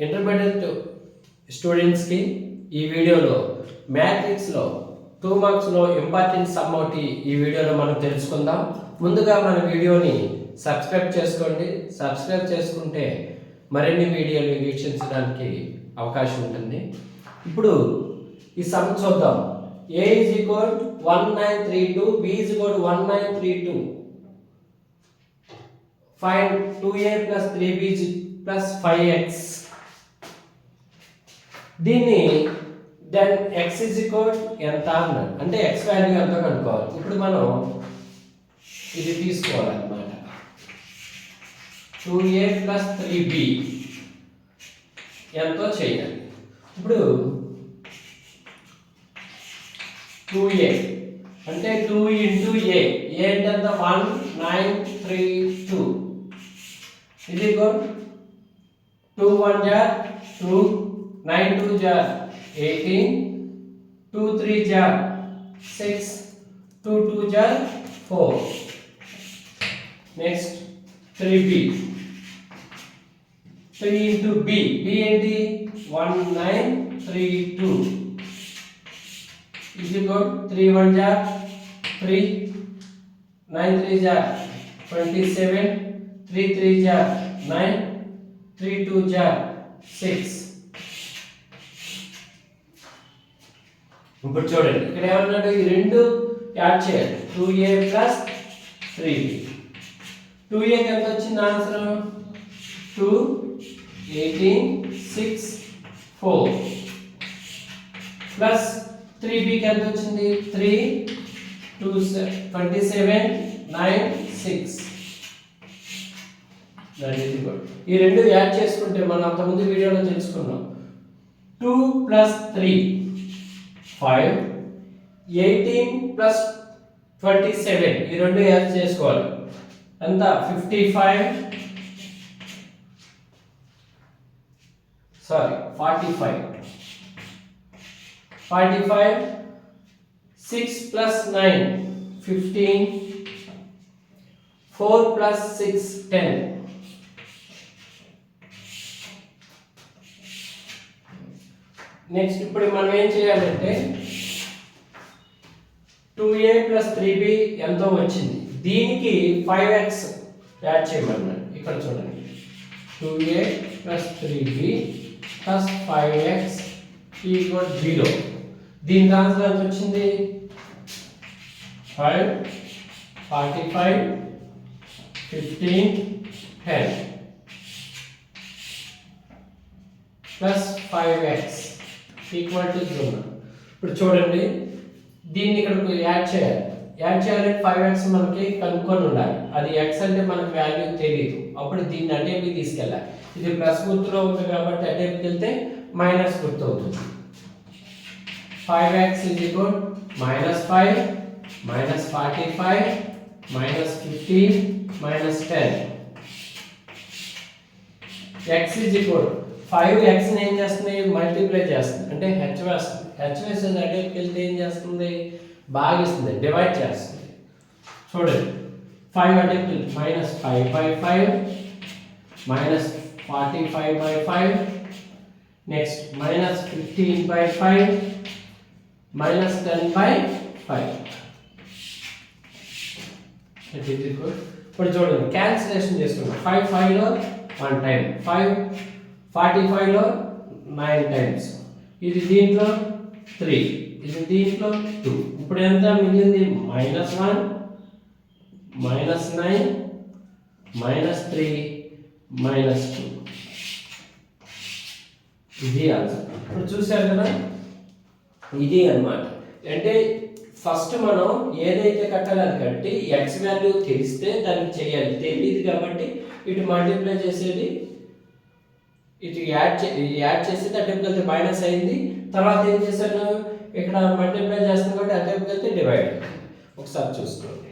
Intermediate స్టూడెంట్స్కి ఈ వీడియోలో మ్యాట్రిక్స్లో 2 మార్క్స్లో ఇంపార్టెంట్ సమ్ ఒకటి ఈ వీడియోలో మనం తెలుసుకుందాం. ముందుగా మన వీడియోని సబ్స్క్రైబ్ చేసుకోండి. సబ్స్క్రైబ్ చేసుకుంటే మరిన్ని వీడియోలు వీక్షించడానికి అవకాశం ఉంటుంది. ఇప్పుడు ఈ సమ్ చూద్దాం. a is equal 1932, b is equal 1932. Find 2a plus 3b plus 5x. దీన్ని దెన్ x is equal ఎంత అన్నాడు, అంటే x వాల్యూ ఎంత కనుక్కోవాలి. ఇప్పుడు మనం ఇది తీసుకోవాలన్నమాట. 2a plus 3b ఎంతో చేయాలి. ఇప్పుడు 2a అంటే 2 into a అంటే ఎంత 1932 ఇది go 2 1 jar 2 9 2 jar 18 2 3 jar 6 2 2 jar 4. next 3b 3 into b ఏంటి 1932 is equal 3 1 jar 3 9 3 jar 27 3 3 jar 9 3 2 jar 6. ఇప్పుడు చూడండి ఇక్కడ ఏమన్నాడు, ఈ రెండు యాడ్ చేయాలి. 2a plus 3b. 2a కి ఎంత వచ్చింది ఆన్సర్ 2 18 6 4 ప్లస్ 3b కి ఎంత వచ్చింది 3 2 27 9 6. That is equal. ఈ రెండు యాడ్ చేసుకుంటే మనం అంతకుముందు వీడియోలో తెలుసుకున్నాం. 2 ప్లస్ 3 5 18 ప్లస్ 27 ఈ రెండు యాడ్ చేసుకోవాలి. ఎంత 45 45 6 plus 9 15 4 plus 6 10. నెక్స్ట్ ఇప్పుడు మనం ఏం చేయాలంటే 2a plus 3b ఎంతో వచ్చింది, దీనికి 5x యాడ్ చేయమన్నాడు. ఇక్కడ చూడండి 2a plus 3b plus 5x equal 0. దీని ఆన్సర్ ఎంత వచ్చింది 5 45 15 10 plus 5x ఈక్వల్ టు 0. ఇప్పుడు చూడండి దీన్ని ఇక్కడ యాడ్ చేయాలి. యాడ్ చేయాలంటే 5x మనకి కనుక్కొని ఉండాలి. అది x అంటే మనకు వాల్యూ తెలియదు. అప్పుడు దీన్ని అటేపుకి తీసుకెళ్ళాలి. ఇది ప్లస్ గుర్తులో ఉంది కాబట్టి అటేపుకి వెళ్తే మైనస్ గుర్తు అవుతుంది. 5x is equal minus 5 minus 45 minus 15 minus 10. x is equal 5x ని ఏం చేస్తుంది మల్టిప్లై చేస్తుంది, అంటే h వేస్తుంది. h వేసేది అటేపుకి వెళ్తే ఏం చేస్తుంది భాగిస్తుంది, డివైడ్ చేస్తుంది. చూడండి 5 అటేపుకి minus 5/5 minus 45/5 next minus 15/5 minus 10/5. ఇప్పుడు చూడండి క్యాన్సిలేషన్ చేసుకున్నాం. 5 5 లో 1 టైం, 5 45 లో 9 టైమ్స్, ఇది దీంట్లో 3, ఇది దీంట్లో 2. ఇప్పుడు ఎంత మిగిలింది -1 -9 -3 -2. ఇది ఆన్సర్. ఇప్పుడు చూశారు కదా, ఇది అన్నమాట. అంటే ఫస్ట్ మనం ఏదైతే కట్టాలి అది కట్టి x వాల్యూ తెలిస్తే దానికి చేయాలి. తెలియదు కాబట్టి ఇటు మల్టిప్లై చేసేది, ఇటు యాడ్ చేసేది అటెంప్ట్ వెళ్తే మైనస్ అయింది. తర్వాత ఏం చేశాను ఇక్కడ మల్టిప్లై చేస్తాను కాబట్టి అటెంప్ట్ వెళ్తే డివైడ్. ఒకసారి చూసుకోండి.